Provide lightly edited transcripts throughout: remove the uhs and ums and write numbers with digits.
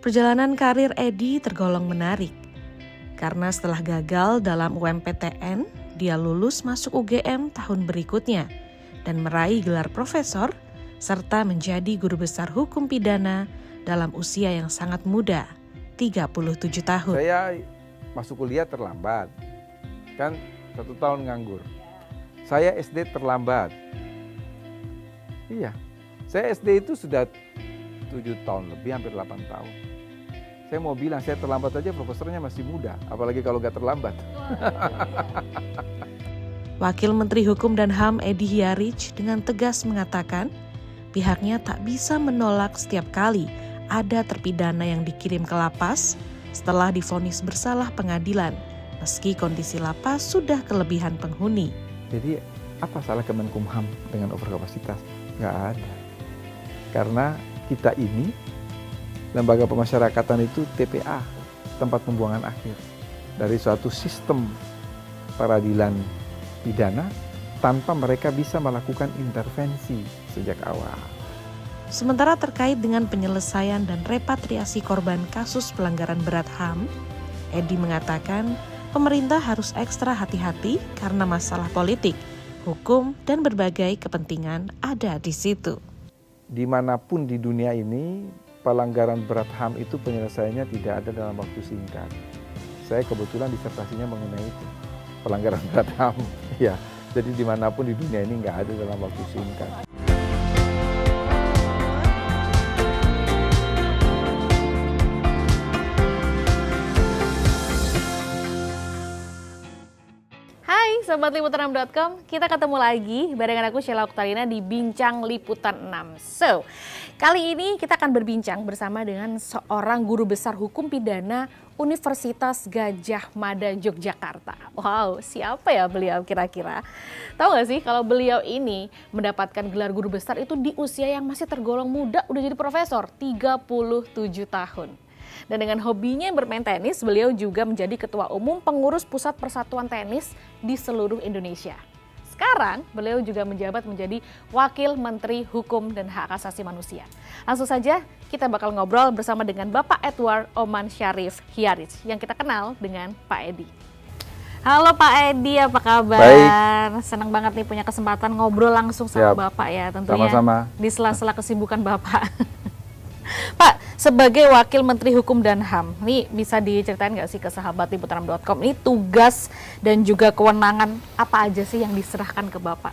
Perjalanan karir Edi tergolong menarik. Karena setelah gagal dalam UMPTN, dia lulus masuk UGM tahun berikutnya dan meraih gelar profesor serta menjadi guru besar hukum pidana dalam usia yang sangat muda, 37 tahun. Saya masuk kuliah terlambat, kan 1 tahun nganggur. Saya SD terlambat. Iya, saya SD itu sudah 7 tahun lebih, hampir 8 tahun. Saya mau bilang, saya terlambat aja profesornya masih muda, apalagi kalau gak terlambat. Wakil Menteri Hukum dan HAM Edi Hiarij dengan tegas mengatakan, pihaknya tak bisa menolak setiap kali ada terpidana yang dikirim ke lapas setelah divonis bersalah pengadilan, meski kondisi lapas sudah kelebihan penghuni. Jadi apa salah Kemenkumham dengan overkapasitas? Gak ada. Karena kita ini, lembaga pemasyarakatan itu TPA, tempat pembuangan akhir. Dari suatu sistem peradilan pidana tanpa mereka bisa melakukan intervensi sejak awal. Sementara terkait dengan penyelesaian dan repatriasi korban kasus pelanggaran berat HAM, Edi mengatakan pemerintah harus ekstra hati-hati karena masalah politik, hukum, dan berbagai kepentingan ada di situ. Dimanapun di dunia ini, pelanggaran berat HAM itu penyelesaiannya tidak ada dalam waktu singkat. Saya kebetulan disertasinya mengenai itu, pelanggaran berat HAM. Ya, jadi dimanapun di dunia ini nggak ada dalam waktu singkat. Sobat Liputan6.com, kita ketemu lagi barengan aku Sheila Oktarina di Bincang Liputan 6. So, kali ini kita akan berbincang bersama dengan seorang guru besar hukum pidana Universitas Gadjah Mada Yogyakarta. Wow, siapa ya beliau kira-kira? Tahu gak sih kalau beliau ini mendapatkan gelar guru besar itu di usia yang masih tergolong muda, udah jadi profesor, 37 tahun. Dan dengan hobinya bermain tenis, beliau juga menjadi Ketua Umum Pengurus Pusat Persatuan Tenis di seluruh Indonesia. Sekarang, beliau juga menjabat menjadi Wakil Menteri Hukum dan Hak Asasi Manusia. Langsung saja, kita bakal ngobrol bersama dengan Bapak Edward Oman Syarif Hiarij, yang kita kenal dengan Pak Edi. Halo Pak Edi, apa kabar? Baik. Senang banget nih punya kesempatan ngobrol langsung sama Bapak ya, tentunya sama-sama. Di sela-sela kesibukan Bapak. Pak, sebagai Wakil Menteri Hukum dan HAM, ini bisa diceritain nggak sih ke sahabat Liputan6.com, ini tugas dan juga kewenangan apa aja sih yang diserahkan ke Bapak?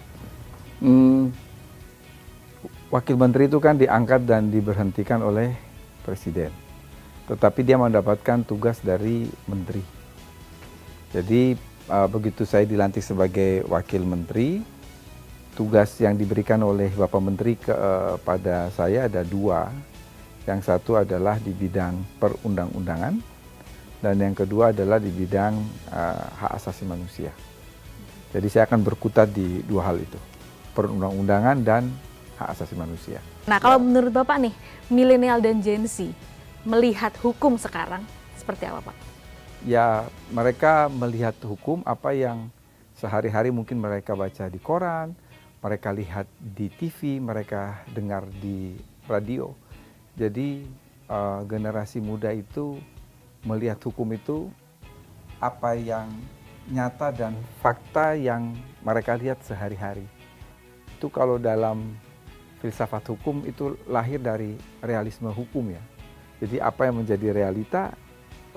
Wakil Menteri itu kan diangkat dan diberhentikan oleh Presiden. Tetapi dia mendapatkan tugas dari Menteri. Jadi begitu saya dilantik sebagai Wakil Menteri, tugas yang diberikan oleh Bapak Menteri kepada saya ada 2. Yang satu adalah di bidang perundang-undangan dan yang kedua adalah di bidang hak asasi manusia. Jadi saya akan berkutat di 2 hal itu, perundang-undangan dan hak asasi manusia. Nah, kalau menurut Bapak nih, milenial dan Gen Z melihat hukum sekarang seperti apa Pak? Ya, mereka melihat hukum apa yang sehari-hari mungkin mereka baca di koran, mereka lihat di TV, mereka dengar di radio. Jadi generasi muda itu melihat hukum itu apa yang nyata dan fakta yang mereka lihat sehari-hari. Itu kalau dalam filsafat hukum itu lahir dari realisme hukum ya. Jadi apa yang menjadi realita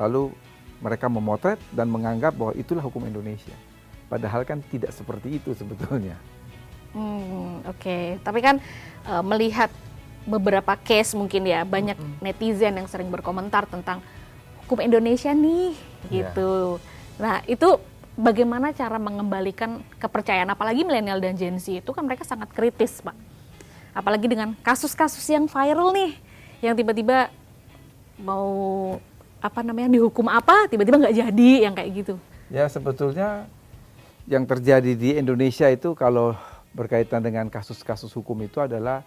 lalu mereka memotret dan menganggap bahwa itulah hukum Indonesia. Padahal kan tidak seperti itu sebetulnya. Oke. Tapi kan melihat beberapa case mungkin ya, banyak netizen yang sering berkomentar tentang hukum Indonesia nih gitu. Nah, itu bagaimana cara mengembalikan kepercayaan, apalagi milenial dan Gen Z itu kan mereka sangat kritis Pak. Apalagi dengan kasus-kasus yang viral nih, yang tiba-tiba mau dihukum apa, tiba-tiba nggak jadi, yang kayak gitu. Ya sebetulnya yang terjadi di Indonesia itu kalau berkaitan dengan kasus-kasus hukum itu adalah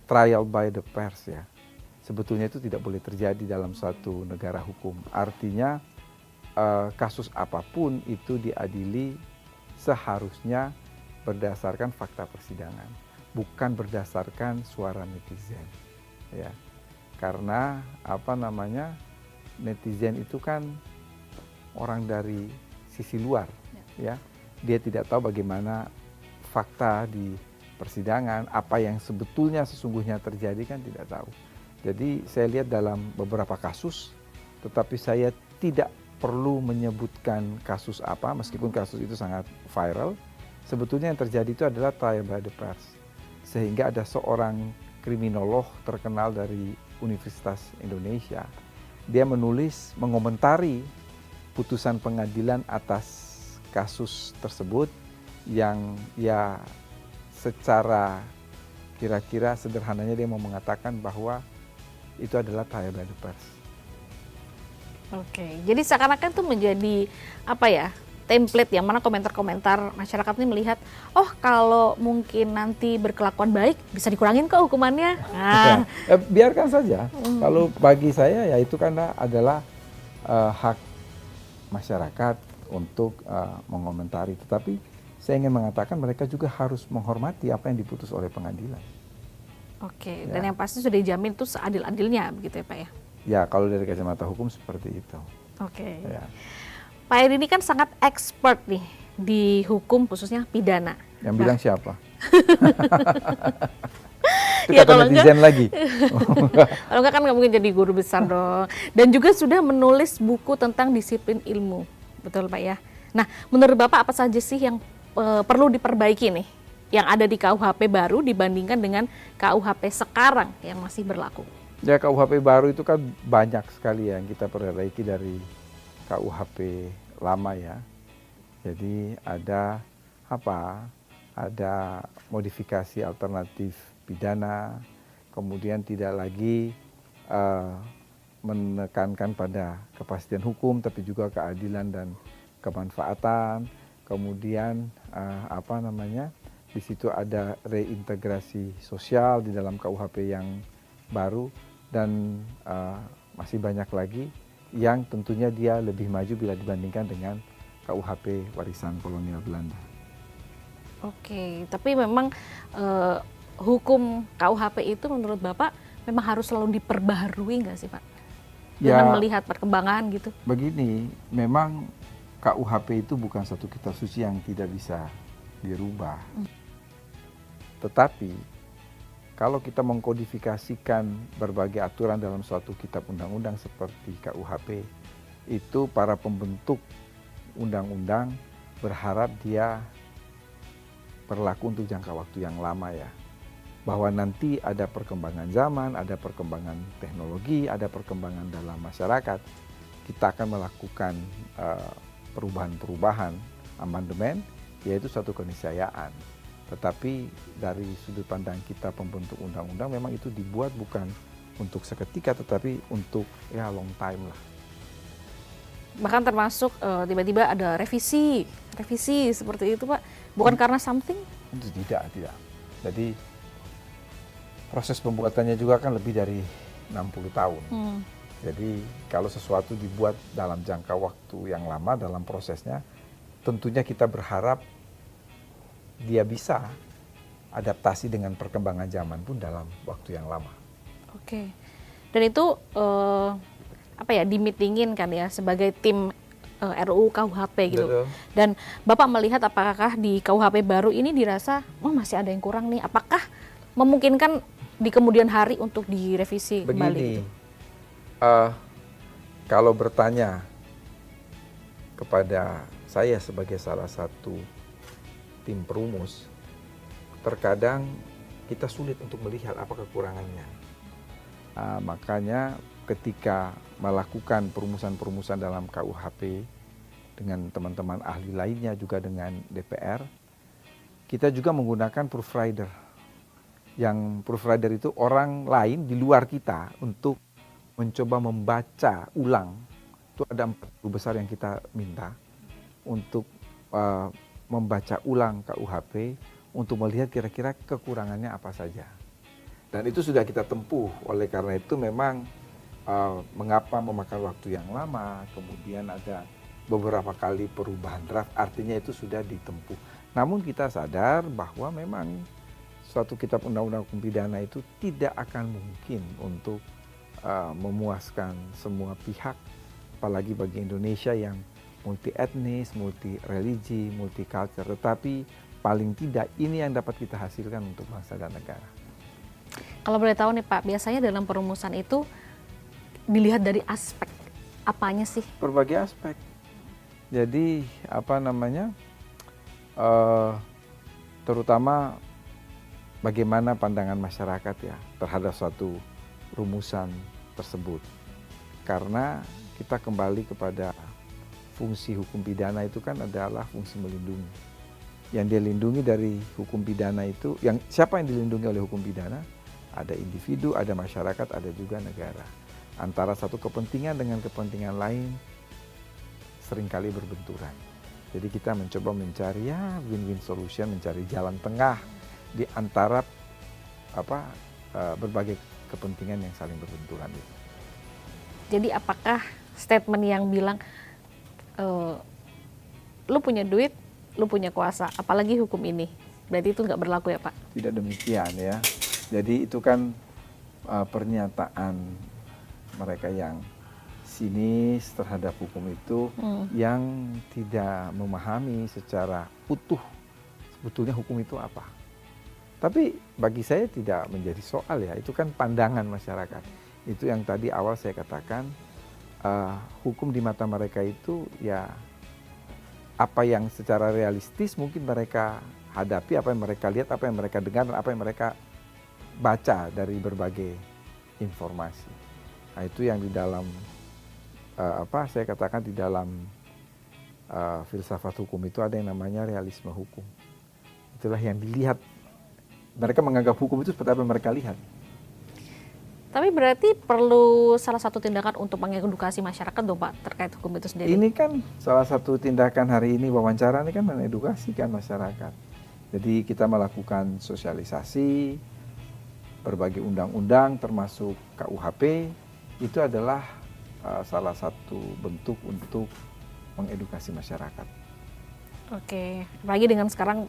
trial by the pers ya. Sebetulnya itu tidak boleh terjadi dalam suatu negara hukum. Artinya kasus apapun itu diadili seharusnya berdasarkan fakta persidangan, bukan berdasarkan suara netizen. Ya. Karena netizen itu kan orang dari sisi luar, ya. Dia tidak tahu bagaimana fakta di persidangan, apa yang sebetulnya sesungguhnya terjadi kan tidak tahu. Jadi saya lihat dalam beberapa kasus, tetapi saya tidak perlu menyebutkan kasus apa, meskipun kasus itu sangat viral. Sebetulnya yang terjadi itu adalah trial by the press. Sehingga ada seorang kriminolog terkenal dari Universitas Indonesia. Dia menulis, mengomentari putusan pengadilan atas kasus tersebut yang ya secara kira-kira sederhananya dia mau mengatakan bahwa itu adalah trial by the press. Oke, jadi seakan-akan itu menjadi template yang mana komentar-komentar masyarakat ini melihat, oh kalau mungkin nanti berkelakuan baik bisa dikurangin kok hukumannya. Nah, Biarkan saja. Kalau bagi saya ya itu karena adalah hak masyarakat untuk mengomentari. Tetapi saya ingin mengatakan mereka juga harus menghormati apa yang diputus oleh pengadilan. oke, dan yang pasti sudah dijamin itu seadil-adilnya begitu ya Pak ya? Ya kalau dari kacamata hukum seperti itu. Oke. Ya. Pak Edi ini kan sangat expert nih di hukum khususnya pidana. Yang bilang siapa? Itu Ya, kata kalau netizen lagi. Kalau enggak kan nggak mungkin jadi guru besar dong. Dan juga sudah menulis buku tentang disiplin ilmu. Betul Pak ya? Nah, menurut Bapak apa saja sih yang perlu diperbaiki nih? Yang ada di KUHP baru dibandingkan dengan KUHP sekarang yang masih berlaku? Ya KUHP baru itu kan banyak sekali yang kita perbaiki dari KUHP lama ya. Jadi ada ada modifikasi alternatif pidana, kemudian tidak lagi menekankan pada kepastian hukum, tapi juga keadilan dan kemanfaatan. Kemudian di situ ada reintegrasi sosial di dalam KUHP yang baru, dan masih banyak lagi yang tentunya dia lebih maju bila dibandingkan dengan KUHP warisan kolonial Belanda. Oke, tapi memang hukum KUHP itu menurut Bapak memang harus selalu diperbaharui nggak sih Pak? Dengan melihat perkembangan gitu. Begini, memang KUHP itu bukan satu kitab suci yang tidak bisa dirubah. Tetapi kalau kita mengkodifikasikan berbagai aturan dalam suatu kitab undang-undang seperti KUHP, itu para pembentuk undang-undang berharap dia berlaku untuk jangka waktu yang lama ya. Bahwa nanti ada perkembangan zaman, ada perkembangan teknologi, ada perkembangan dalam masyarakat, kita akan melakukan perubahan-perubahan, amandemen, yaitu suatu keniscayaan. Tetapi dari sudut pandang kita pembentuk undang-undang memang itu dibuat bukan untuk seketika tetapi untuk long time lah. Bahkan termasuk tiba-tiba ada revisi seperti itu Pak. Bukan karena something? Itu tidak. Jadi proses pembuatannya juga kan lebih dari 60 tahun. Jadi kalau sesuatu dibuat dalam jangka waktu yang lama dalam prosesnya, tentunya kita berharap dia bisa adaptasi dengan perkembangan zaman pun dalam waktu yang lama. Oke. Dan itu dimitingin kan ya sebagai tim RUU KUHP gitu. Betul. Dan Bapak melihat apakah di KUHP baru ini dirasa masih ada yang kurang nih? Apakah memungkinkan di kemudian hari untuk direvisi kembali gitu? Kalau bertanya kepada saya sebagai salah satu tim perumus, terkadang kita sulit untuk melihat apa kekurangannya. Makanya ketika melakukan perumusan-perumusan dalam KUHP dengan teman-teman ahli lainnya juga dengan DPR, kita juga menggunakan proofreader. Yang proofreader itu orang lain di luar kita untuk mencoba membaca ulang. Itu ada 4 guru besar yang kita minta untuk membaca ulang KUHP untuk melihat kira-kira kekurangannya apa saja. Dan itu sudah kita tempuh, oleh karena itu memang mengapa memakan waktu yang lama, kemudian ada beberapa kali perubahan draft, artinya itu sudah ditempuh. Namun kita sadar bahwa memang suatu kitab undang-undang hukum pidana itu tidak akan mungkin untuk memuaskan semua pihak, apalagi bagi Indonesia yang multi etnis, multi religi, multi culture, tetapi paling tidak ini yang dapat kita hasilkan untuk bangsa dan negara. Kalau boleh tahu nih Pak, biasanya dalam perumusan itu dilihat dari aspek apanya sih? Berbagai aspek. Jadi terutama bagaimana pandangan masyarakat ya terhadap suatu rumusan tersebut. Karena kita kembali kepada fungsi hukum pidana itu kan adalah fungsi melindungi. Yang dilindungi dari hukum pidana itu, siapa yang dilindungi oleh hukum pidana? Ada individu, ada masyarakat, ada juga negara. Antara satu kepentingan dengan kepentingan lain seringkali berbenturan. Jadi kita mencoba mencari win-win solution, mencari jalan tengah di antara berbagai kepentingan yang saling berbenturan itu. Jadi apakah statement yang bilang lu punya duit, lu punya kuasa, apalagi hukum ini, berarti itu nggak berlaku ya Pak? Tidak demikian ya. Jadi itu kan pernyataan mereka yang sinis terhadap hukum itu, yang tidak memahami secara utuh sebetulnya hukum itu apa. Tapi bagi saya tidak menjadi soal ya, itu kan pandangan masyarakat. Itu yang tadi awal saya katakan, hukum di mata mereka itu ya apa yang secara realistis mungkin mereka hadapi, apa yang mereka lihat, apa yang mereka dengar, dan apa yang mereka baca dari berbagai informasi. Nah, itu yang di dalam saya katakan di dalam filsafat hukum itu ada yang namanya realisme hukum. Itulah yang dilihat. Mereka menganggap hukum itu seperti apa yang mereka lihat. Tapi berarti perlu salah satu tindakan untuk mengedukasi masyarakat dong Pak terkait hukum itu sendiri. Ini kan salah satu tindakan hari ini, wawancara ini kan mengedukasikan masyarakat. Jadi kita melakukan sosialisasi berbagai undang-undang termasuk KUHP, itu adalah salah satu bentuk untuk mengedukasi masyarakat. Oke, apalagi dengan sekarang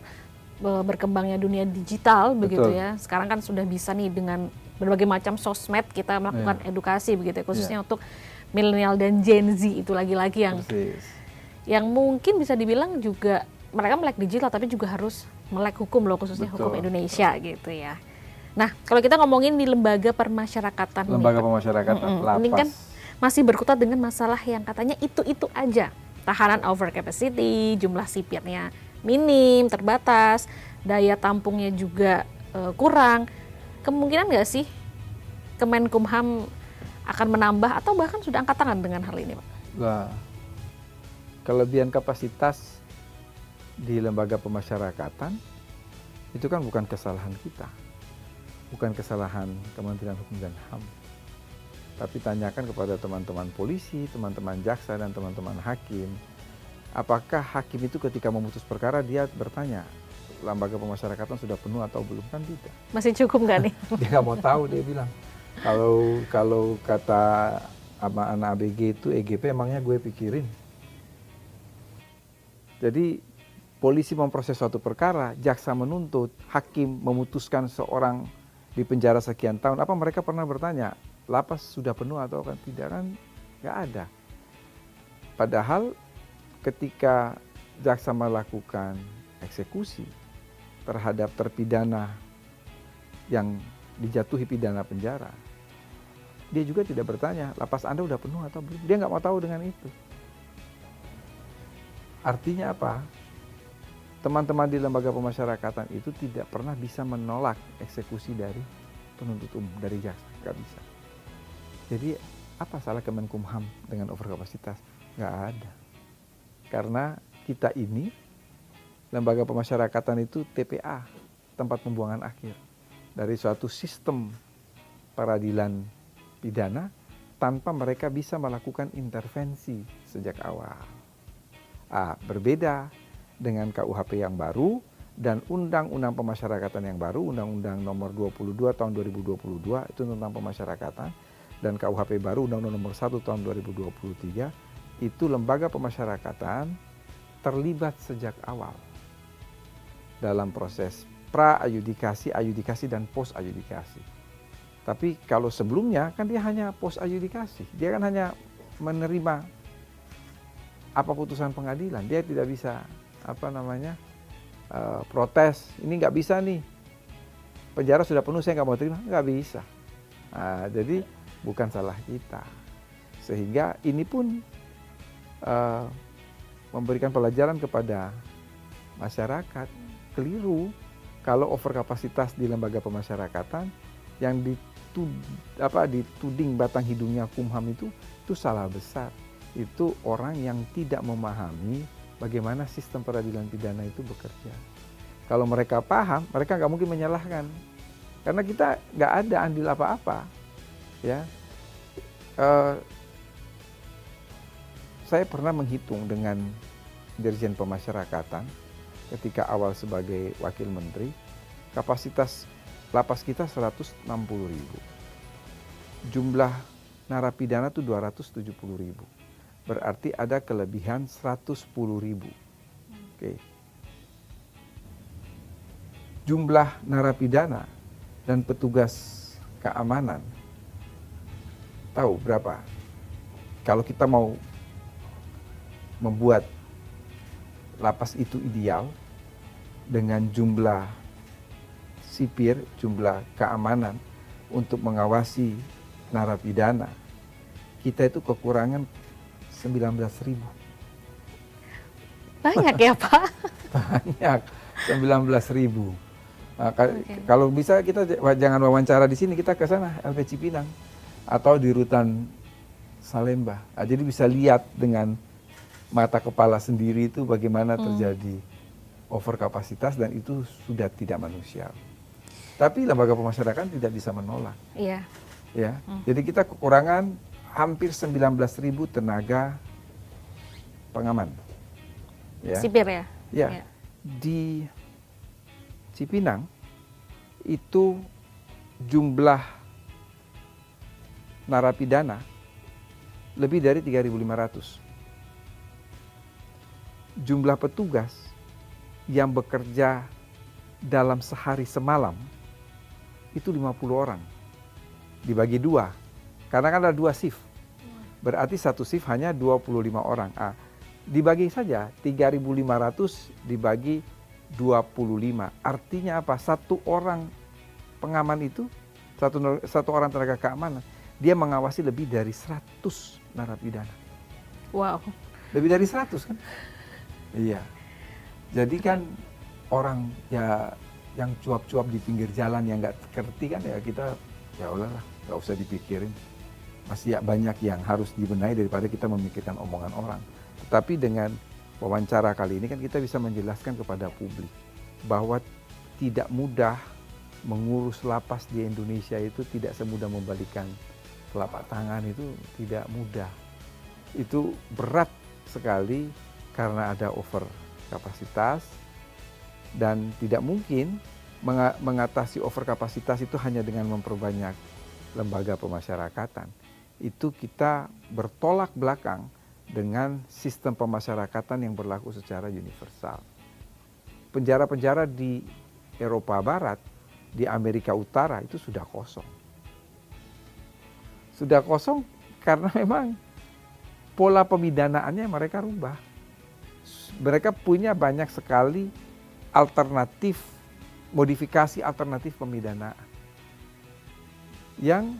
berkembangnya dunia digital begitu ya. Sekarang kan sudah bisa nih dengan berbagai macam sosmed kita melakukan edukasi begitu ya, khususnya untuk milenial dan Gen Z itu lagi-lagi yang mungkin bisa dibilang juga mereka melek digital tapi juga harus melek hukum loh, khususnya hukum Indonesia gitu ya. Nah, kalau kita ngomongin di lembaga pemasyarakatan lapas, ini kan masih berkutat dengan masalah yang katanya itu-itu aja. Tahanan over capacity, jumlah sipirnya minim, terbatas, daya tampungnya juga kurang. Kemungkinan nggak sih Kemenkumham akan menambah atau bahkan sudah angkat tangan dengan hal ini, Pak? Nah, kelebihan kapasitas di lembaga pemasyarakatan itu kan bukan kesalahan kita, bukan kesalahan Kementerian Hukum dan HAM. Tapi tanyakan kepada teman-teman polisi, teman-teman jaksa, dan teman-teman hakim. Apakah hakim itu ketika memutus perkara dia bertanya, lembaga pemasyarakatan sudah penuh atau belum? Kan tidak. Masih cukup nggak nih? Dia nggak mau tahu, dia bilang. Kalau kata sama anak ABG itu EGP emangnya gue pikirin. Jadi polisi memproses suatu perkara, jaksa menuntut, hakim memutuskan seorang di penjara sekian tahun. Apa mereka pernah bertanya, lapas sudah penuh atau kan tidak? Kan nggak ada. Padahal ketika jaksa melakukan eksekusi terhadap terpidana yang dijatuhi pidana penjara, dia juga tidak bertanya, lapas Anda udah penuh atau belum? Dia nggak mau tahu dengan itu. Artinya apa? Teman-teman di lembaga pemasyarakatan itu tidak pernah bisa menolak eksekusi dari penuntut umum, dari jaksa, nggak bisa. Jadi apa salah Kemenkumham dengan overkapasitas? Nggak ada. Karena kita ini, lembaga pemasyarakatan itu TPA, tempat pembuangan akhir. Dari suatu sistem peradilan pidana, tanpa mereka bisa melakukan intervensi sejak awal. Berbeda dengan KUHP yang baru dan Undang-Undang Pemasyarakatan yang baru, Undang-Undang nomor 22 tahun 2022 itu tentang pemasyarakatan, dan KUHP baru Undang-Undang nomor 1 tahun 2023 itu lembaga pemasyarakatan terlibat sejak awal dalam proses pra-adjudikasi, adjudikasi, dan post-adjudikasi. Tapi kalau sebelumnya kan dia hanya post adjudikasi, dia kan hanya menerima apa putusan pengadilan, dia tidak bisa protes, ini nggak bisa nih, penjara sudah penuh, saya nggak mau terima, nggak bisa. Nah, jadi bukan salah kita, sehingga ini pun memberikan pelajaran kepada masyarakat, keliru kalau overkapasitas di lembaga pemasyarakatan yang dituding batang hidungnya Kumham itu salah besar. Itu orang yang tidak memahami bagaimana sistem peradilan pidana itu bekerja. Kalau mereka paham, mereka nggak mungkin menyalahkan, karena kita nggak ada andil apa-apa, ya. Saya pernah menghitung dengan Dirjen Pemasyarakatan ketika awal sebagai wakil menteri, kapasitas lapas kita 160.000. Jumlah narapidana itu 270.000. Berarti ada kelebihan 110.000. Oke. Jumlah narapidana dan petugas keamanan, tahu berapa? Kalau kita mau membuat lapas itu ideal dengan jumlah sipir, jumlah keamanan untuk mengawasi narapidana, kita itu kekurangan 19.000. Banyak ya Pak? Banyak, 19.000. Nah, kalau bisa kita jangan wawancara di sini, kita ke sana LP Cipinang atau di rutan Salemba. Nah, jadi bisa lihat dengan mata kepala sendiri itu bagaimana terjadi overkapasitas, dan itu sudah tidak manusiawi. Tapi lembaga pemasyarakatan tidak bisa menolak. Iya. Ya, jadi kita kekurangan hampir 19.000 tenaga pengaman. Ya. Sipir ya? Ya. Ya. Di Cipinang itu jumlah narapidana lebih dari 3.500. Jumlah petugas yang bekerja dalam sehari semalam itu 50 orang. Dibagi 2. Karena kan ada 2 shift. Berarti satu shift hanya 25 orang. Dibagi saja 3.500 dibagi 25. Artinya apa? Satu orang pengaman itu, satu orang tenaga keamanan, dia mengawasi lebih dari 100 narapidana. Wow. Lebih dari 100 kan? Iya. Jadi kan orang ya yang cuap-cuap di pinggir jalan yang nggak ngerti kan, ya kita ya udahlah, nggak usah dipikirin. Masih banyak yang harus dibenahi daripada kita memikirkan omongan orang. Tetapi dengan wawancara kali ini kan kita bisa menjelaskan kepada publik bahwa tidak mudah mengurus lapas di Indonesia, itu tidak semudah membalikan telapak tangan, itu tidak mudah. Itu berat sekali karena ada over kapasitas, dan tidak mungkin mengatasi over kapasitas itu hanya dengan memperbanyak lembaga pemasyarakatan. Itu kita bertolak belakang dengan sistem pemasyarakatan yang berlaku secara universal. Penjara-penjara di Eropa Barat, di Amerika Utara itu sudah kosong. Sudah kosong karena memang pola pemidanaannya mereka rubah. Mereka punya banyak sekali alternatif, modifikasi alternatif pemidanaan yang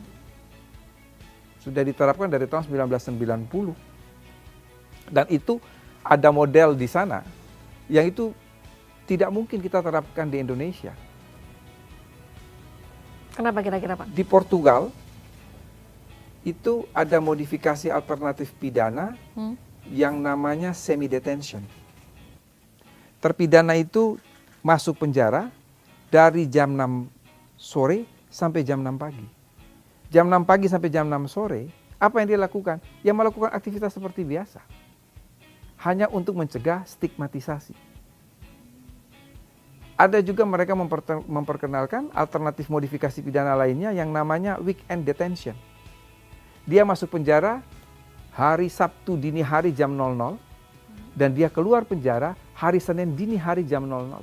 sudah diterapkan dari tahun 1990. Dan itu ada model di sana yang itu tidak mungkin kita terapkan di Indonesia. Kenapa kira-kira Pak? Di Portugal itu ada modifikasi alternatif pidana yang namanya semi-detention. Terpidana itu masuk penjara dari jam 6 sore sampai jam 6 pagi. Jam 6 pagi sampai jam 6 sore, apa yang dia lakukan? Dia melakukan aktivitas seperti biasa. Hanya untuk mencegah stigmatisasi. Ada juga mereka memperkenalkan alternatif modifikasi pidana lainnya yang namanya weekend detention. Dia masuk penjara hari Sabtu dini hari jam 00, dan dia keluar penjara hari Senin dini hari jam 00.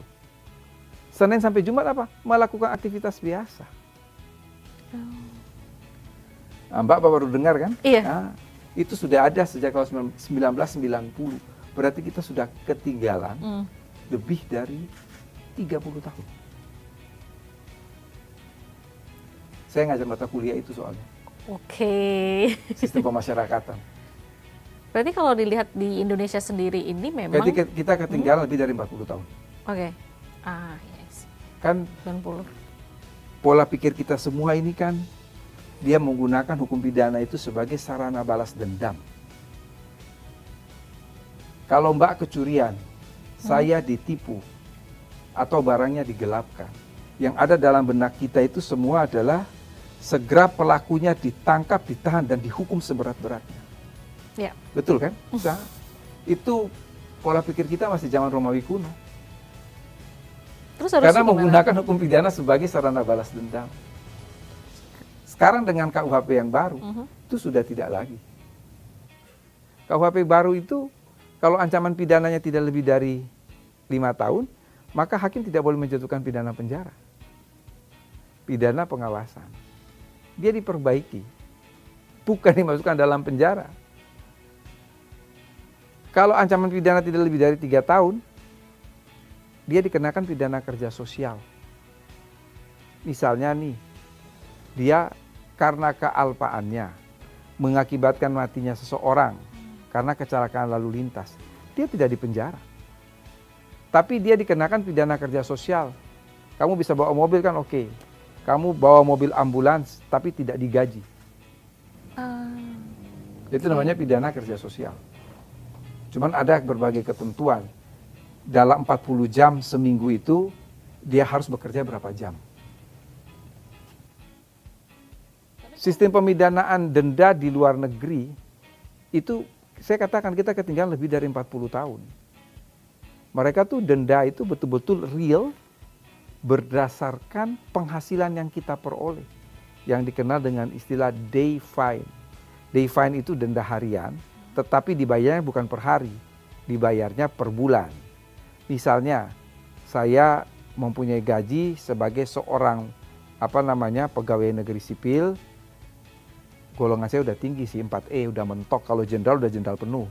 Senin sampai Jumat apa? Melakukan aktivitas biasa. Mbak baru dengar kan? Iya. Nah, itu sudah ada sejak tahun 1990. Berarti kita sudah ketinggalan lebih dari 30 tahun. Saya ngajar mata kuliah itu soalnya. Oke. Sistem pemasyarakatan. Berarti kalau dilihat di Indonesia sendiri ini memang... Jadi kita ketinggalan lebih dari 40 tahun. Oke. Yes. Kan 90. pola pikir kita semua ini kan, dia menggunakan hukum pidana itu sebagai sarana balas dendam. Kalau Mbak kecurian, saya ditipu, atau barangnya digelapkan. Yang ada dalam benak kita itu semua adalah segera pelakunya ditangkap, ditahan, dan dihukum seberat-beratnya. Ya. Betul kan? Nah, itu pola pikir kita masih zaman Romawi kuno. Terus harusnya Karena gimana? menggunakan hukum pidana sebagai sarana balas dendam. Sekarang dengan KUHP yang baru, itu sudah tidak lagi. KUHP baru itu, kalau ancaman pidananya tidak lebih dari 5 tahun, maka hakim tidak boleh menjatuhkan pidana penjara. Pidana pengawasan. Dia diperbaiki, bukan dimasukkan dalam penjara. Kalau ancaman pidana tidak lebih dari 3 tahun, dia dikenakan pidana kerja sosial. Misalnya nih, dia karena kealpaannya mengakibatkan matinya seseorang karena kecelakaan lalu lintas, dia tidak dipenjara. Tapi dia dikenakan pidana kerja sosial. Kamu bisa bawa mobil kan oke. Kamu bawa mobil ambulans tapi tidak digaji. Itu namanya pidana kerja sosial. Cuman ada berbagai ketentuan. Dalam 40 jam seminggu itu, dia harus bekerja berapa jam. Sistem pemidanaan denda di luar negeri, itu saya katakan kita ketinggalan lebih dari 40 tahun. Mereka tuh denda itu betul-betul real, berdasarkan penghasilan yang kita peroleh. Yang dikenal dengan istilah day fine. Day fine itu denda harian, tetapi dibayarnya bukan per hari, dibayarnya per bulan. Misalnya, saya mempunyai gaji sebagai seorang pegawai negeri sipil, golongan saya udah tinggi sih, 4E, udah mentok. Kalau jenderal udah jenderal penuh.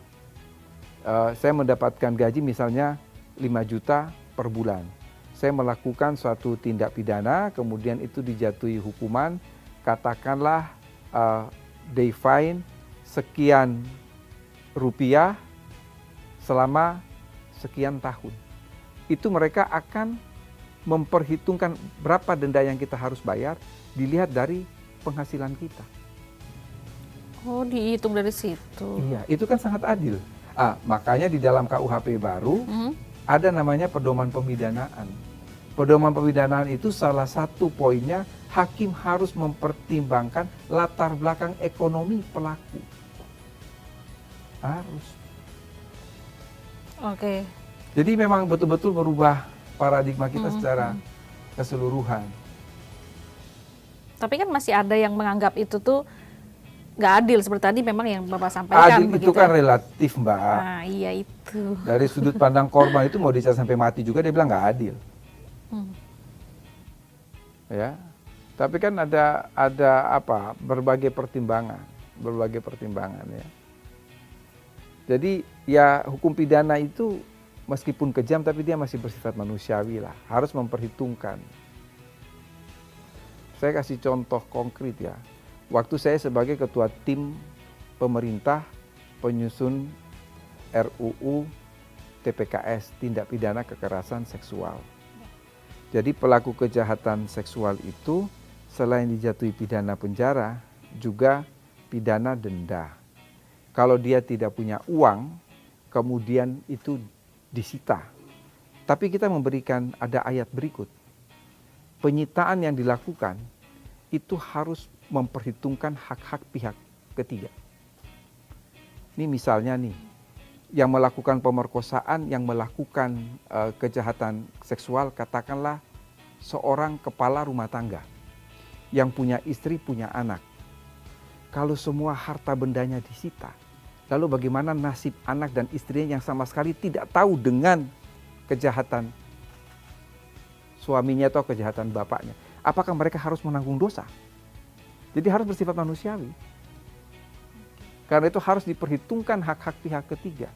Saya mendapatkan gaji misalnya 5 juta per bulan. Saya melakukan suatu tindak pidana, kemudian itu dijatuhi hukuman, katakanlah day fine sekian rupiah selama sekian tahun. Itu mereka akan memperhitungkan berapa denda yang kita harus bayar dilihat dari penghasilan kita. Oh, dihitung dari situ. Iya, itu kan sangat adil. Makanya di dalam KUHP baru ada namanya pedoman pemidanaan. Pedoman pemidanaan itu salah satu poinnya hakim harus mempertimbangkan latar belakang ekonomi pelaku. Harus. Oke. Jadi memang betul-betul merubah paradigma kita secara keseluruhan. Tapi kan masih ada yang menganggap itu tuh nggak adil, seperti tadi memang yang Bapak sampaikan. Adil itu kan relatif, Mbak. Nah, iya itu. Dari sudut pandang korban itu mau dicari sampai mati juga dia bilang nggak adil. Ya, tapi kan ada berbagai pertimbangan ya. Jadi ya hukum pidana itu meskipun kejam tapi dia masih bersifat manusiawi lah, harus memperhitungkan. Saya kasih contoh konkret ya. Waktu saya sebagai ketua tim pemerintah penyusun RUU TPKS, tindak pidana kekerasan seksual. Jadi pelaku kejahatan seksual itu selain dijatuhi pidana penjara, juga pidana denda. Kalau dia tidak punya uang, kemudian itu disita. Tapi kita memberikan ada ayat berikut. Penyitaan yang dilakukan itu harus memperhitungkan hak-hak pihak ketiga. Ini misalnya nih, yang melakukan pemerkosaan, yang melakukan kejahatan seksual, katakanlah seorang kepala rumah tangga yang punya istri, punya anak. Kalau semua harta bendanya disita, lalu bagaimana nasib anak dan istrinya yang sama sekali tidak tahu dengan kejahatan suaminya atau kejahatan bapaknya? Apakah mereka harus menanggung dosa? Jadi harus bersifat manusiawi. Karena itu harus diperhitungkan hak-hak pihak ketiga.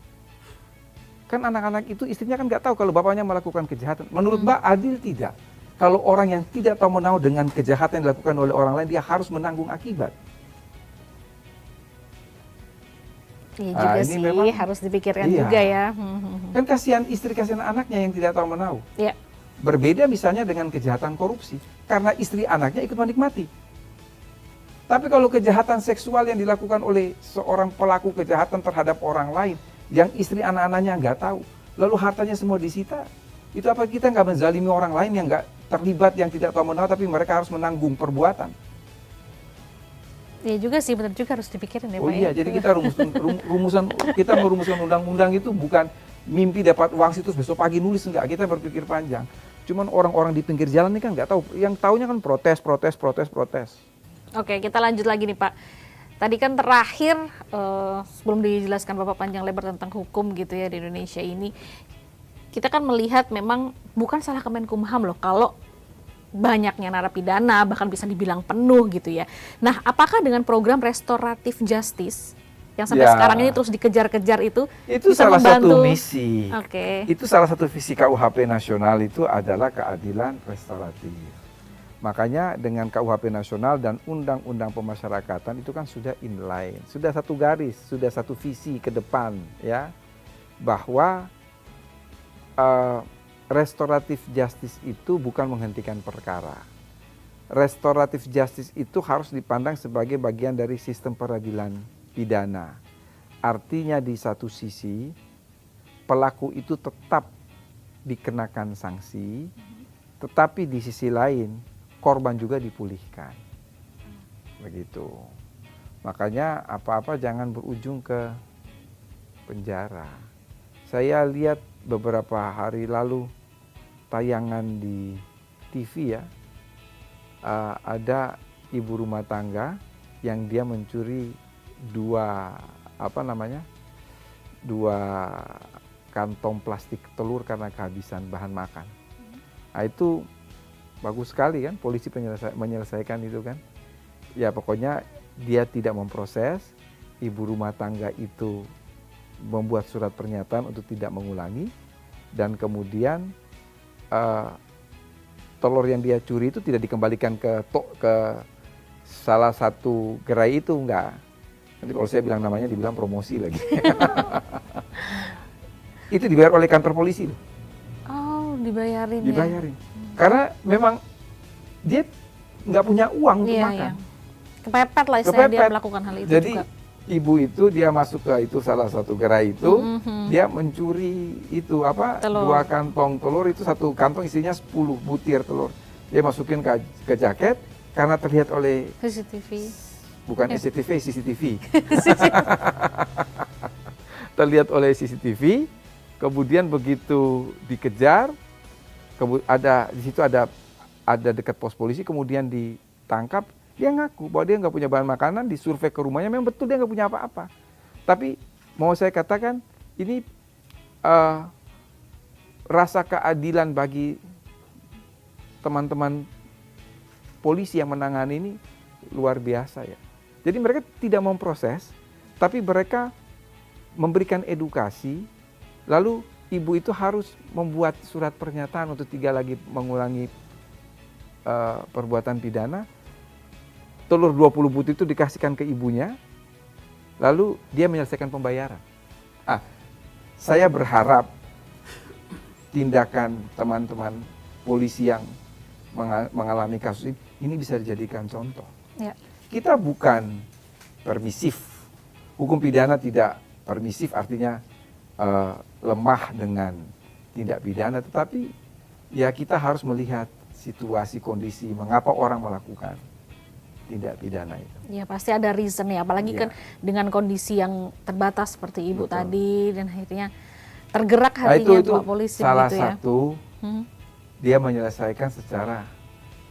Kan anak-anak itu istrinya kan nggak tahu kalau bapaknya melakukan kejahatan. Menurut Mbak adil tidak? Kalau orang yang tidak tahu menahu dengan kejahatan yang dilakukan oleh orang lain, dia harus menanggung akibat. Iya juga ini sih, memang- harus dipikirkan Iya. juga ya. Kan kasihan istri, kasihan anaknya yang tidak tahu menahu. Ya, Berbeda misalnya dengan kejahatan korupsi, karena istri anaknya ikut menikmati. Tapi kalau kejahatan seksual yang dilakukan oleh seorang pelaku kejahatan terhadap orang lain, yang istri anak-anaknya nggak tahu, lalu hartanya semua disita, itu apa kita nggak menzalimi orang lain yang nggak terlibat, yang tidak tahu menahu, tapi mereka harus menanggung perbuatan? ya juga sih, benar juga harus dipikirin ya Oh Pak iya, ya. jadi kita kita merumuskan undang-undang itu bukan mimpi dapat uang situs besok pagi nulis, enggak, kita berpikir panjang. Cuman orang-orang di pinggir jalan ini kan nggak tahu, yang taunya kan protes. Oke, kita lanjut lagi nih Pak. Tadi kan terakhir, sebelum dijelaskan Bapak panjang lebar tentang hukum gitu ya di Indonesia ini, kita kan melihat memang bukan salah Kemenkumham loh kalau banyaknya narapidana, bahkan bisa dibilang penuh gitu ya. Nah, apakah dengan program restoratif justice yang sampai Ya. sekarang ini terus dikejar-kejar itu bisa salah membantu? satu misi. Oke. Itu salah satu visi KUHP nasional itu adalah keadilan restoratif. Makanya dengan KUHP nasional dan undang-undang pemasyarakatan itu kan sudah inline, sudah satu garis, sudah satu visi ke depan ya, bahwa restoratif justice itu bukan menghentikan perkara. Restoratif justice itu harus dipandang sebagai bagian dari sistem peradilan pidana. Artinya di satu sisi pelaku itu tetap dikenakan sanksi, tetapi di sisi lain korban juga dipulihkan. Begitu. Makanya apa-apa jangan berujung ke penjara. Saya lihat beberapa hari lalu tayangan di TV ya, ada ibu rumah tangga yang dia mencuri dua kantong plastik telur karena kehabisan bahan makan. Nah, itu bagus sekali kan, polisi menyelesaikan itu kan. Ya pokoknya dia tidak memproses, ibu rumah tangga itu membuat surat pernyataan untuk tidak mengulangi, dan kemudian telur yang dia curi itu tidak dikembalikan ke salah satu gerai itu, enggak. Nanti kalau saya bilang namanya dibilang promosi lagi. Itu dibayar oleh kantor polisi. Oh, dibayarin ya. Dibayarin. Karena memang dia nggak punya uang untuk Iya, makan. iya. Kepepet lah istilahnya dia Kepepet. melakukan hal itu Jadi juga. ibu itu dia masuk ke itu salah satu gerai itu, Mhm. dia mencuri itu Telur. 2 kantong telur, itu satu kantong isinya 10 butir telur. Dia masukin ke jaket karena terlihat oleh CCTV. bukan CCTV. Terlihat oleh CCTV, kemudian begitu dikejar, di situ ada dekat pos polisi, kemudian ditangkap. Dia ngaku bahwa dia nggak punya bahan makanan, disurvei ke rumahnya, memang betul dia nggak punya apa-apa. Tapi mau saya katakan, ini rasa keadilan bagi teman-teman polisi yang menangani ini luar biasa ya. Jadi mereka tidak memproses, tapi mereka memberikan edukasi, lalu ibu itu harus membuat surat pernyataan untuk tidak lagi mengulangi perbuatan pidana. Telur 20 butir itu dikasihkan ke ibunya, lalu dia menyelesaikan pembayaran. Saya berharap tindakan teman-teman polisi yang mengalami kasus ini bisa dijadikan contoh. Ya. Kita bukan permisif, hukum pidana tidak permisif, artinya lemah dengan tindak pidana, tetapi ya kita harus melihat situasi kondisi mengapa orang melakukan tindak pidana itu. Ya pasti ada reason ya, apalagi Iya. kan dengan kondisi yang terbatas seperti ibu Betul. tadi, dan akhirnya tergerak Nah, hatinya itu Pak Polisi salah begitu ya. satu Hmm. dia menyelesaikan secara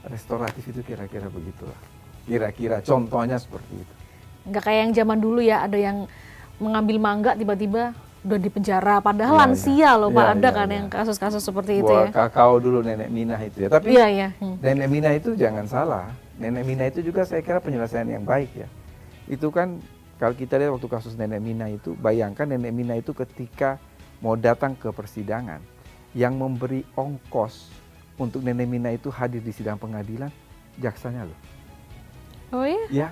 restoratif, itu kira-kira begitulah. Kira-kira contohnya seperti itu. Nggak kayak yang zaman dulu ya, ada yang mengambil mangga tiba-tiba udah di penjara, padahal Iya, lansia loh Pak, iya, ada iya, kan iya. yang kasus-kasus seperti itu Buah ya. kakao dulu Nenek Minah itu ya. Tapi Iya, iya. Nenek Minah itu jangan salah. Nenek Minah itu juga saya kira penyelesaian yang baik ya. Itu kan Kalau kita lihat waktu kasus Nenek Mina itu, bayangkan Nenek Mina itu ketika mau datang ke persidangan, yang memberi ongkos untuk Nenek Mina itu hadir di sidang pengadilan, jaksanya loh. Oh iya? Ya,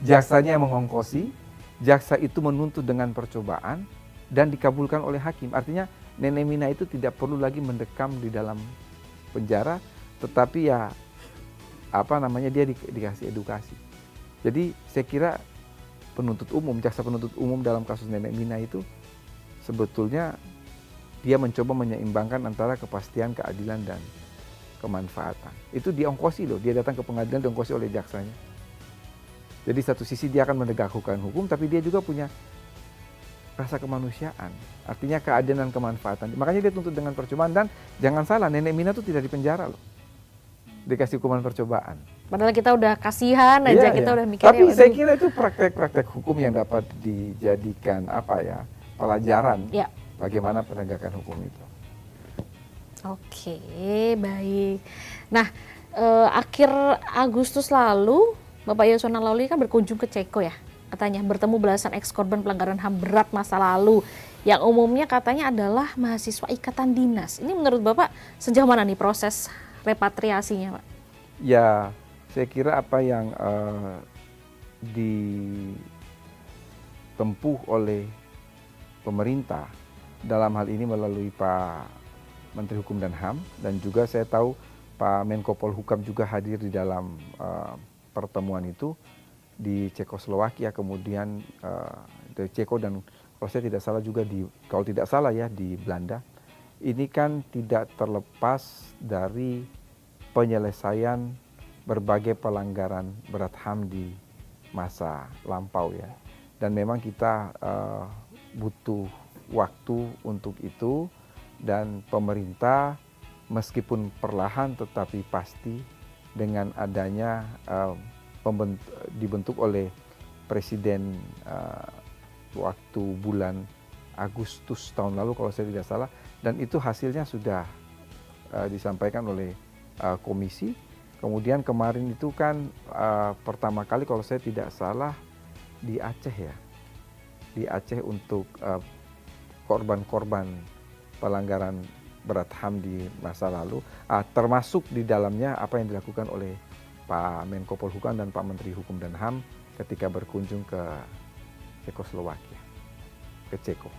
jaksanya yang mengongkosi, jaksa itu menuntut dengan percobaan dan dikabulkan oleh hakim. Artinya Nenek Mina itu tidak perlu lagi mendekam di dalam penjara, tetapi ya dia dikasih edukasi. Jadi saya kira jaksa penuntut umum dalam kasus Nenek Mina itu sebetulnya dia mencoba menyeimbangkan antara kepastian, keadilan, dan kemanfaatan. Itu diongkosi loh, dia datang ke pengadilan diongkosi oleh jaksanya. Jadi satu sisi dia akan menegakkan hukum, tapi dia juga punya rasa kemanusiaan. Artinya keadilan dan kemanfaatan. Makanya dia tuntut dengan percobaan, dan jangan salah, Nenek Mina itu tidak dipenjara loh. Dikasih hukuman percobaan. Padahal kita udah kasihan aja, kita udah mikirnya. Tapi saya kira itu praktek-praktek hukum yang dapat dijadikan pelajaran bagaimana penegakan hukum itu. Oke, baik. Nah, akhir Agustus lalu Bapak Yasona Lawli kan berkunjung ke Ceko ya, katanya bertemu belasan ex-korban pelanggaran HAM berat masa lalu, yang umumnya katanya adalah mahasiswa ikatan dinas. Ini menurut Bapak sejauh mana nih proses repatriasinya, Pak? Ya, saya kira apa yang ditempuh oleh pemerintah dalam hal ini melalui Pak Menteri Hukum dan HAM, dan juga saya tahu Pak Menko Polhukam juga hadir di dalam pertemuan itu di Cekoslowakia, kemudian di Ceko, dan kalau saya tidak salah juga di Belanda. Ini kan tidak terlepas dari penyelesaian berbagai pelanggaran berat HAM di masa lampau ya. Dan memang kita butuh waktu untuk itu, dan pemerintah meskipun perlahan tetapi pasti dengan adanya dibentuk oleh Presiden waktu bulan Agustus tahun lalu kalau saya tidak salah, dan itu hasilnya sudah disampaikan oleh komisi. Kemudian kemarin itu kan pertama kali kalau saya tidak salah di Aceh ya, di Aceh untuk korban-korban pelanggaran berat HAM di masa lalu, termasuk di dalamnya apa yang dilakukan oleh Pak Menko Polhukam dan Pak Menteri Hukum dan HAM ketika berkunjung ke Cekoslowakia, ke Ceko.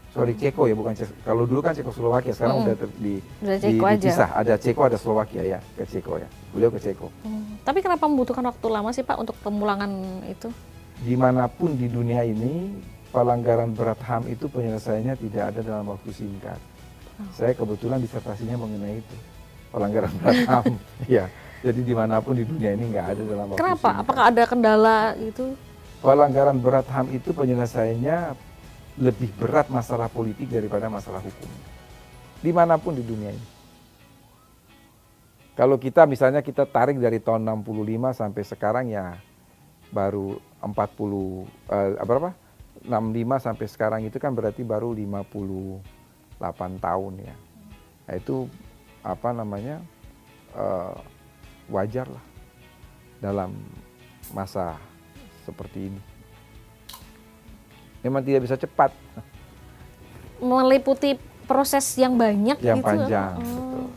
Sorry, Ceko ya, bukan Ceko. Kalau dulu kan Cekoslowakia, sekarang udah dipisah. Ada Ceko, ada Slovakia ya, ke Ceko ya. Beliau ke Ceko. Tapi kenapa membutuhkan waktu lama sih Pak untuk pemulangan itu? Dimanapun di dunia ini, pelanggaran berat HAM itu penyelesaiannya tidak ada dalam waktu singkat. Saya kebetulan disertasinya mengenai itu, pelanggaran berat HAM. Ya, jadi dimanapun di dunia ini nggak ada dalam waktu Kenapa? singkat. Apakah ada kendala itu? Pelanggaran berat HAM itu penyelesaiannya lebih berat masalah politik daripada masalah hukum. Dimanapun di dunia ini. Kalau kita misalnya kita tarik dari tahun 65 sampai sekarang ya baru 65 sampai sekarang itu kan berarti baru 58 tahun ya. Nah, itu wajar lah dalam masa seperti ini. Memang tidak bisa cepat. Meliputi proses yang banyak yang gitu. Panjang, betul.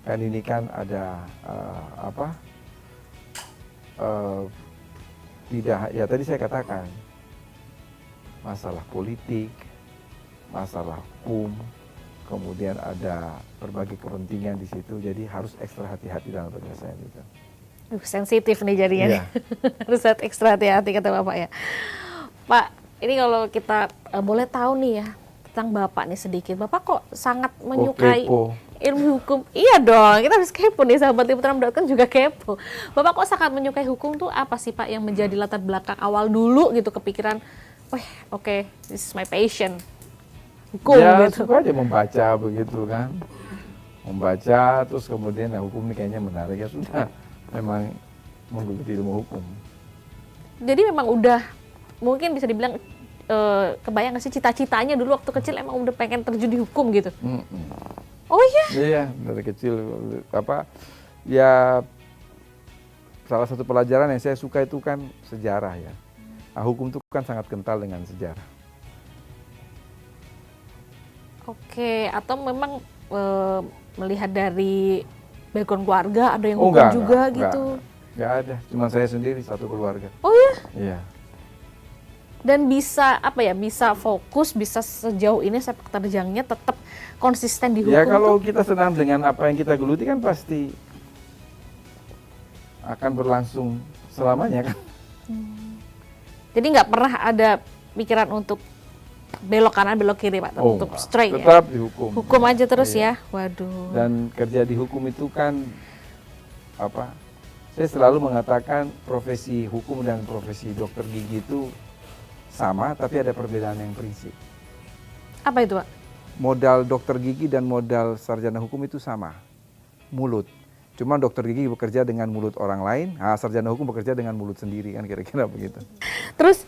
Kan ini kan ada tidak ya tadi saya katakan masalah politik, masalah hukum, kemudian ada berbagai kepentingan di situ, jadi harus ekstra hati-hati dalam penyelesaian itu. Sensitif nih jadinya. Yeah. Harus ekstra hati-hati kata Bapak ya. Pak, ini kalau kita boleh tahu nih ya tentang Bapak nih sedikit. Bapak kok sangat menyukai ilmu hukum? Iya dong, kita harus kepo nih, sahabat Liputan6.com juga kepo. Bapak kok sangat menyukai hukum tuh apa sih Pak yang menjadi latar belakang awal dulu gitu kepikiran, oke, this is my passion. Hukum ya, gitu. suka aja membaca begitu kan. Membaca terus kemudian hukum ini kayaknya menarik, ya sudah memang menggeluti ilmu hukum. Jadi memang udah mungkin bisa dibilang kebayang nggak sih cita-citanya dulu waktu kecil emang udah pengen terjun di hukum gitu? Oh iya? Iya, dari kecil ya salah satu pelajaran yang saya suka itu kan sejarah ya. Nah, hukum itu kan sangat kental dengan sejarah. Oke, atau memang melihat dari background keluarga ada yang hukum juga gitu? Enggak ada, cuma saya sendiri satu keluarga. Oh ya? Iya. Dan bisa bisa fokus, bisa sejauh ini sepak terjangnya tetap konsisten di hukum. Ya kalau kita senang dengan apa yang kita geluti kan pasti akan berlangsung selamanya kan. Jadi nggak pernah ada pikiran untuk belok kanan, belok kiri Pak, untuk straight tetap ya? dihukum. Hukum aja terus Iya. ya, waduh. Dan kerja di hukum itu kan saya selalu mengatakan profesi hukum dan profesi dokter gigi itu sama, tapi ada perbedaan yang prinsip. Apa itu Pak? Modal dokter gigi dan modal sarjana hukum itu sama, mulut. Cuma dokter gigi bekerja dengan mulut orang lain, sarjana hukum bekerja dengan mulut sendiri kan kira-kira begitu. Terus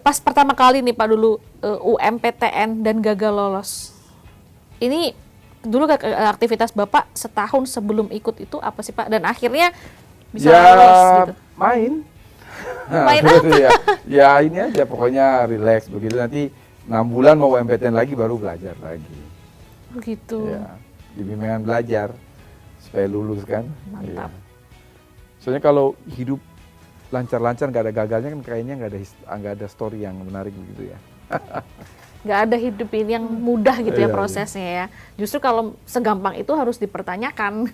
pas pertama kali nih Pak dulu UMPTN dan gagal lolos, ini dulu aktivitas Bapak setahun sebelum ikut itu apa sih Pak? Dan akhirnya bisa lolos gitu? Main. Main apa? Ya ini aja pokoknya relax begitu, nanti 6 bulan mau UMPTN lagi baru belajar lagi. Begitu. Ya, di bimbingan belajar supaya lulus kan. Mantap. Ya. Soalnya kalau hidup lancar-lancar nggak ada gagalnya kan kayaknya nggak ada story yang menarik begitu ya. Nggak ada hidup ini yang mudah gitu ya Iya, prosesnya ya. Justru kalau segampang itu harus dipertanyakan.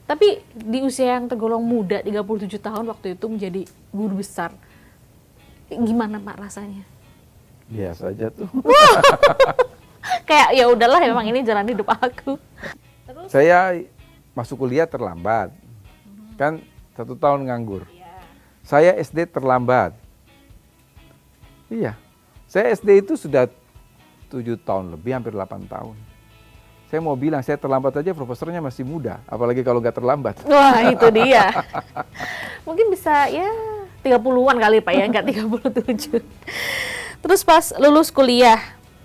Tapi di usia yang tergolong muda, 37 tahun waktu itu menjadi guru besar. Gimana Pak rasanya? Biasa aja tuh. Kayak ya udahlah memang ini jalan hidup aku. Terus? Saya masuk kuliah terlambat. Kan 1 tahun nganggur. Saya SD terlambat. Iya. Saya SD itu sudah 7 tahun lebih, hampir 8 tahun. Saya mau bilang, saya terlambat aja profesornya masih muda. Apalagi kalau nggak terlambat. Wah itu dia. Mungkin bisa ya 30-an kali Pak ya, nggak 37. Terus pas lulus kuliah,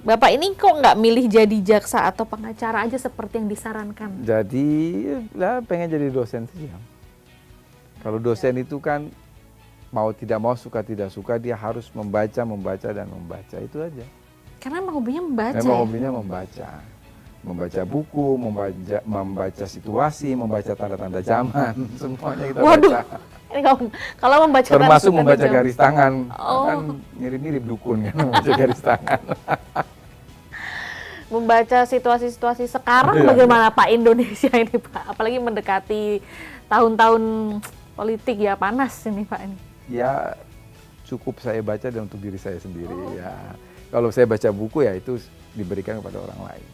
Bapak ini kok nggak milih jadi jaksa atau pengacara aja seperti yang disarankan? Jadi, ya pengen jadi dosen saja. Kalau dosen itu kan mau tidak mau, suka tidak suka, dia harus membaca, dan membaca. Itu aja. Karena emang hobinya membaca. Memang hobinya membaca. Membaca buku, membaca situasi, membaca tanda-tanda zaman, semuanya kita baca. Ini kalau membaca termasuk membaca garis tangan, Oh. kan mirip-mirip dukun kan membaca garis tangan. Membaca situasi-situasi sekarang Iya. bagaimana Pak Indonesia ini Pak? Apalagi mendekati tahun-tahun politik ya panas ini Pak ini. Ya cukup saya baca dan untuk diri saya sendiri ya. Kalau saya baca buku ya itu diberikan kepada orang lain.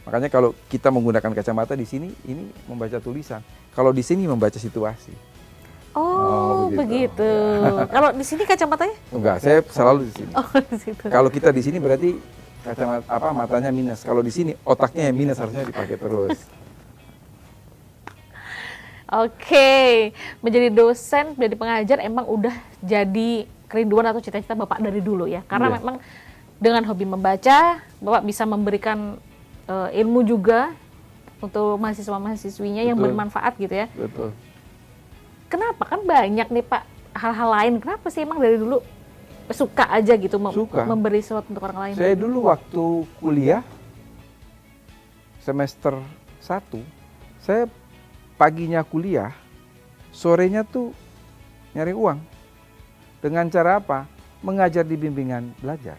Makanya kalau kita menggunakan kacamata di sini, ini membaca tulisan. Kalau di sini membaca situasi. Oh, begitu. Ya. Kalau di sini kacamatanya? Enggak, saya selalu di sini. Oh, di situ. Kalau kita di sini berarti kacamata matanya minus. Kalau di sini otaknya yang minus, harusnya dipakai terus. Oke, menjadi dosen, menjadi pengajar emang udah jadi kerinduan atau cita-cita Bapak dari dulu ya. Karena Iya. memang dengan hobi membaca, Bapak bisa memberikan ilmu juga untuk mahasiswa-mahasiswinya yang Betul. bermanfaat gitu ya. Betul. Kenapa? Kan banyak nih Pak hal-hal lain. Kenapa sih emang dari dulu suka aja gitu Suka. memberi sesuatu untuk orang lain? Saya dulu waktu kuliah semester 1, saya paginya kuliah, sorenya tuh nyari uang. Dengan cara apa? Mengajar di bimbingan belajar.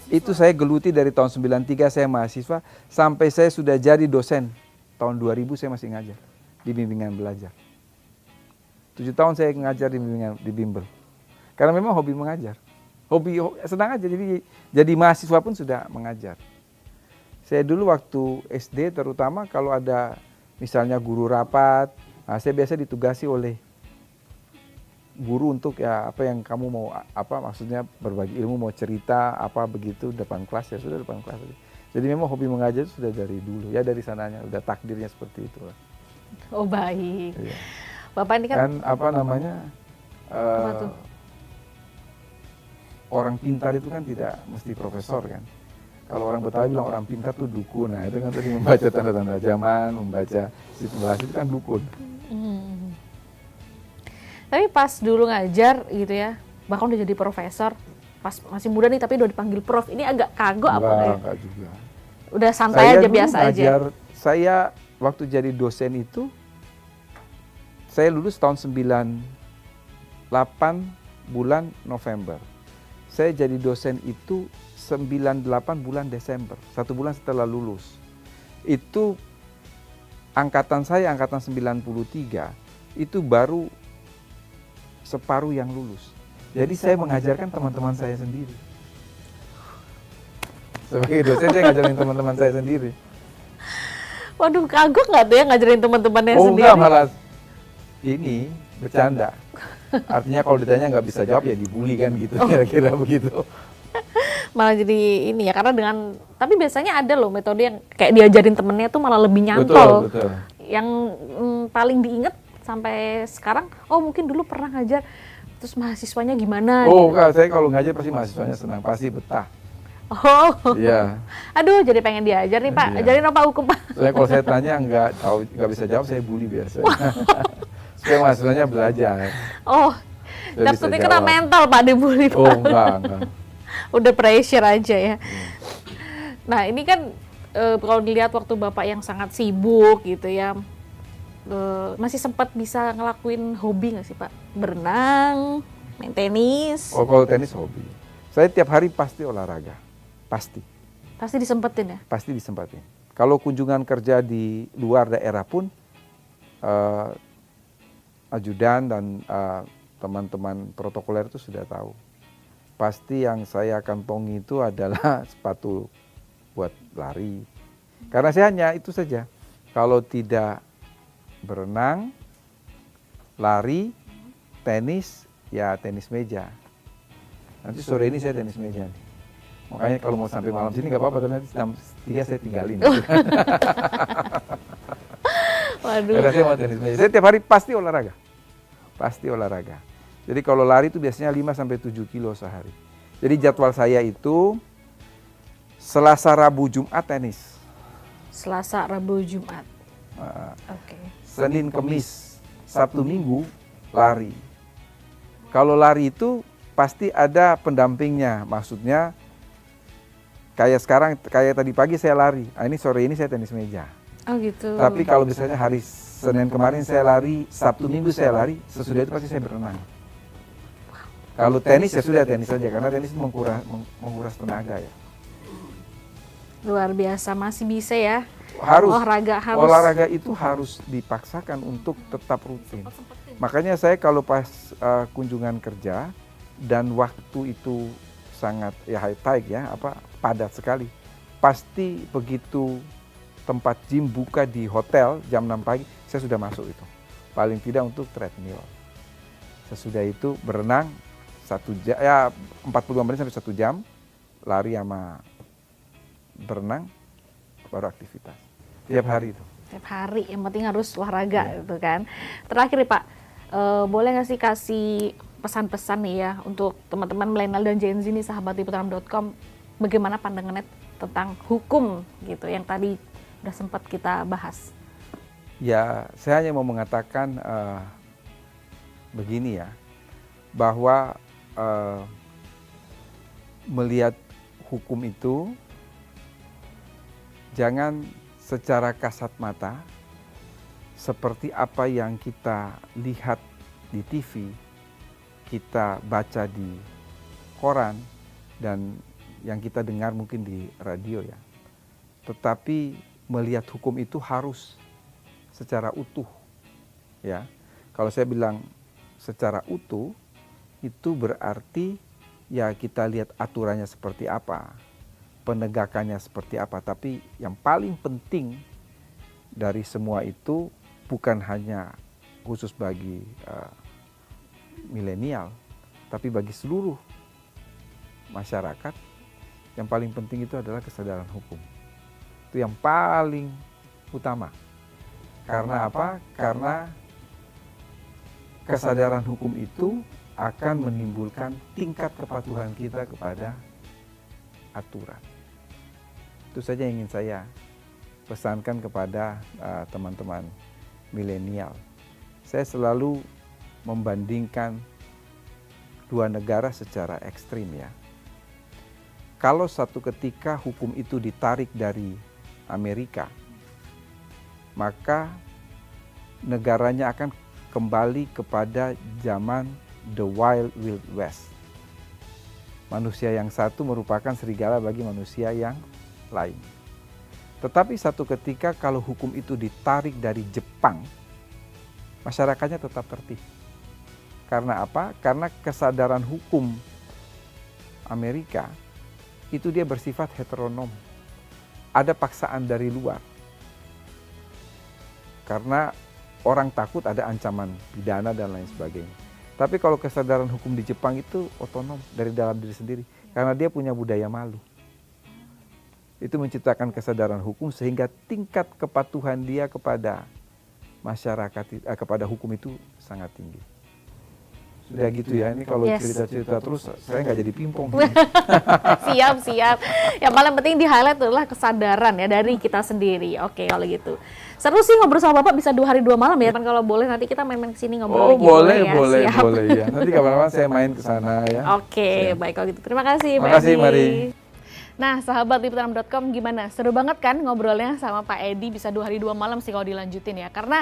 Itu saya geluti dari tahun 93 saya mahasiswa sampai saya sudah jadi dosen. Tahun 2000 saya masih ngajar di bimbingan belajar. 7 tahun saya ngajar di bimbel. Karena memang hobi mengajar. Hobi senang aja, jadi mahasiswa pun sudah mengajar. Saya dulu waktu SD terutama kalau ada misalnya guru rapat, saya biasa ditugasi oleh guru untuk ya apa yang kamu mau, apa maksudnya berbagi ilmu, mau cerita apa begitu depan kelas, ya sudah depan kelas. Jadi memang hobi mengajar itu sudah dari dulu, ya dari sananya, udah takdirnya seperti itu. Oh baik. Iya. Bapak ini kan Dan apa namanya, apa tuh? orang pintar itu kan tidak mesti profesor kan. Kalau orang Betawi bilang orang pintar tuh dukun, nah itu kan tadi membaca tanda-tanda zaman, membaca situasi itu kan dukun. Hmm. Tapi pas dulu ngajar gitu ya, bahkan udah jadi profesor, pas masih muda nih tapi udah dipanggil prof, ini agak kagok apa ya? Enggak juga. Udah santai aja, dulu biasa aja. Saya waktu jadi dosen itu, saya lulus tahun 98 bulan November. Saya jadi dosen itu 98 bulan Desember, 1 bulan setelah lulus. Itu angkatan saya, angkatan 93, itu baru separuh yang lulus. Jadi saya mengajarkan teman-teman saya sendiri. Sebagai dosen saya ngajarin teman-teman saya sendiri. Waduh, kagok nggak tuh ya ngajarin teman-temannya sendiri? Enggak, malah ini bercanda. Artinya kalau ditanya nggak bisa jawab ya dibully kan gitu, kira-kira begitu. Malah jadi ini ya, karena tapi biasanya ada loh metode yang kayak diajarin temennya tuh malah lebih nyantol. Betul. Yang paling diinget sampai sekarang, oh mungkin dulu pernah ngajar, terus mahasiswanya gimana? Oh, gitu. enggak, saya kalau ngajar pasti mahasiswanya senang, pasti betah. Oh, Iya. aduh jadi pengen diajar nih Pak, Iya. ajarin apa hukum Pak? Soalnya kalau saya tanya nggak bisa jawab, saya bully biasanya. Supaya mahasiswanya belajar. Oh, Saya bisa takutnya kena jawab. mental Pak dibully Pak. Oh, enggak. Udah pressure aja ya. Nah ini kan kalau dilihat waktu Bapak yang sangat sibuk gitu ya, masih sempat bisa ngelakuin hobi nggak sih Pak? Berenang, main tenis, Oh, kalau tenis hobi. Saya tiap hari pasti olahraga. Pasti disempetin ya? pasti disempatin. Kalau kunjungan kerja di luar daerah pun, ajudan dan teman-teman protokoler itu sudah tahu. Pasti yang saya kantongi itu adalah sepatu buat lari. Karena saya hanya itu saja. Kalau tidak berenang, lari, tenis, ya tenis meja. Nanti sore ini saya tenis meja nih. Makanya kalau mau sampai malam sini nggak apa-apa, tapi nanti jam 3 saya tinggalin. Waduh. Karena saya mau tenis meja. Saya tiap hari pasti olahraga. Pasti olahraga. Jadi kalau lari itu biasanya 5-7 kilo sehari. Jadi jadwal saya itu Selasa, Rabu, Jumat tenis. Selasa, Rabu, Jumat. Nah, Oke. Senin, Kemis, Sabtu, Minggu lari. Kalau lari itu pasti ada pendampingnya. Maksudnya kayak sekarang, kayak tadi pagi saya lari. Nah, ini sore ini saya tenis meja. Oh gitu. Tapi kalau misalnya hari Senin kemarin saya lari, Sabtu Minggu saya lari, sesudah itu pasti saya berenang. Kalau tenis ya sudah tenis saja, karena tenis itu menguras tenaga ya. Luar biasa, masih bisa ya. Harus Olahraga itu harus dipaksakan untuk tetap rutin. Makanya saya kalau pas kunjungan kerja dan waktu itu sangat ya high tide ya, padat sekali. Pasti begitu tempat gym buka di hotel jam 6 pagi, saya sudah masuk itu. Paling tidak untuk treadmill. Sesudah itu berenang 1 jam, ya 45 menit sampai 1 jam, lari sama berenang, baru aktivitas. Tiap hari itu. Tiap hari, yang penting harus olahraga gitu kan. Terakhir nih Pak, boleh nggak sih kasih pesan-pesan nih ya untuk teman-teman milenial dan Gen Z nih, sahabat liputan6.com, bagaimana pandangannya tentang hukum gitu yang tadi udah sempat kita bahas? Ya, saya hanya mau mengatakan begini ya, bahwa melihat hukum itu jangan secara kasat mata seperti apa yang kita lihat di TV, kita baca di koran, dan yang kita dengar mungkin di radio ya. Tetapi melihat hukum itu harus secara utuh ya. Kalau saya bilang secara utuh, itu berarti ya kita lihat aturannya seperti apa, penegakannya seperti apa. Tapi yang paling penting dari semua itu bukan hanya khusus bagi milenial, tapi bagi seluruh masyarakat, yang paling penting itu adalah kesadaran hukum. Itu yang paling utama. Karena apa? Karena kesadaran hukum itu akan menimbulkan tingkat kepatuhan kita kepada aturan. Itu saja yang ingin saya pesankan kepada teman-teman milenial. Saya selalu membandingkan dua negara secara ekstrim ya. Kalau satu ketika hukum itu ditarik dari Amerika, maka negaranya akan kembali kepada zaman the Wild Wild West. Manusia yang satu merupakan serigala bagi manusia yang lain. Tetapi satu ketika kalau hukum itu ditarik dari Jepang, masyarakatnya tetap tertib. Karena apa? Karena kesadaran hukum Amerika itu dia bersifat heteronom. Ada paksaan dari luar. Karena orang takut ada ancaman pidana dan lain sebagainya. Tapi kalau kesadaran hukum di Jepang itu otonom dari dalam diri sendiri. Karena dia punya budaya malu. Itu menciptakan kesadaran hukum sehingga tingkat kepatuhan dia kepada masyarakat, kepada hukum itu sangat tinggi. Sudah gitu ya, ini kalau cerita-cerita terus saya nggak jadi pingpong. Siap. Yang paling penting di highlight adalah kesadaran ya dari kita sendiri. Oke, kalau gitu. Seru sih ngobrol sama Bapak, bisa 2 hari 2 malam ya. Kan kalau boleh nanti kita main-main kesini ngobrol lagi. Boleh ya. Nanti kapan-kapan saya main ke sana ya. Oke, baik kalau gitu. Terima kasih, Terima kasih, Edi. Mari. Nah, sahabat liputan6.com, gimana? Seru banget kan ngobrolnya sama Pak Edi, bisa 2 hari 2 malam sih kalau dilanjutin ya. Karena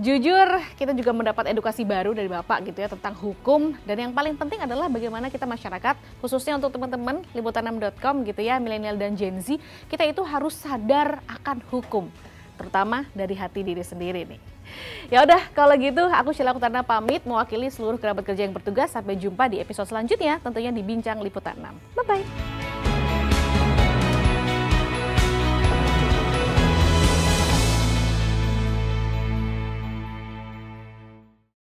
jujur kita juga mendapat edukasi baru dari Bapak gitu ya tentang hukum. Dan yang paling penting adalah bagaimana kita masyarakat, khususnya untuk teman-teman liputan6.com gitu ya, milenial dan Gen Z, kita itu harus sadar akan hukum. Terutama dari hati diri sendiri nih. Ya udah, kalau gitu aku Sheila Kutana pamit mewakili seluruh kerabat kerja yang bertugas. Sampai jumpa di episode selanjutnya, tentunya di Bincang Liputan 6. Bye-bye.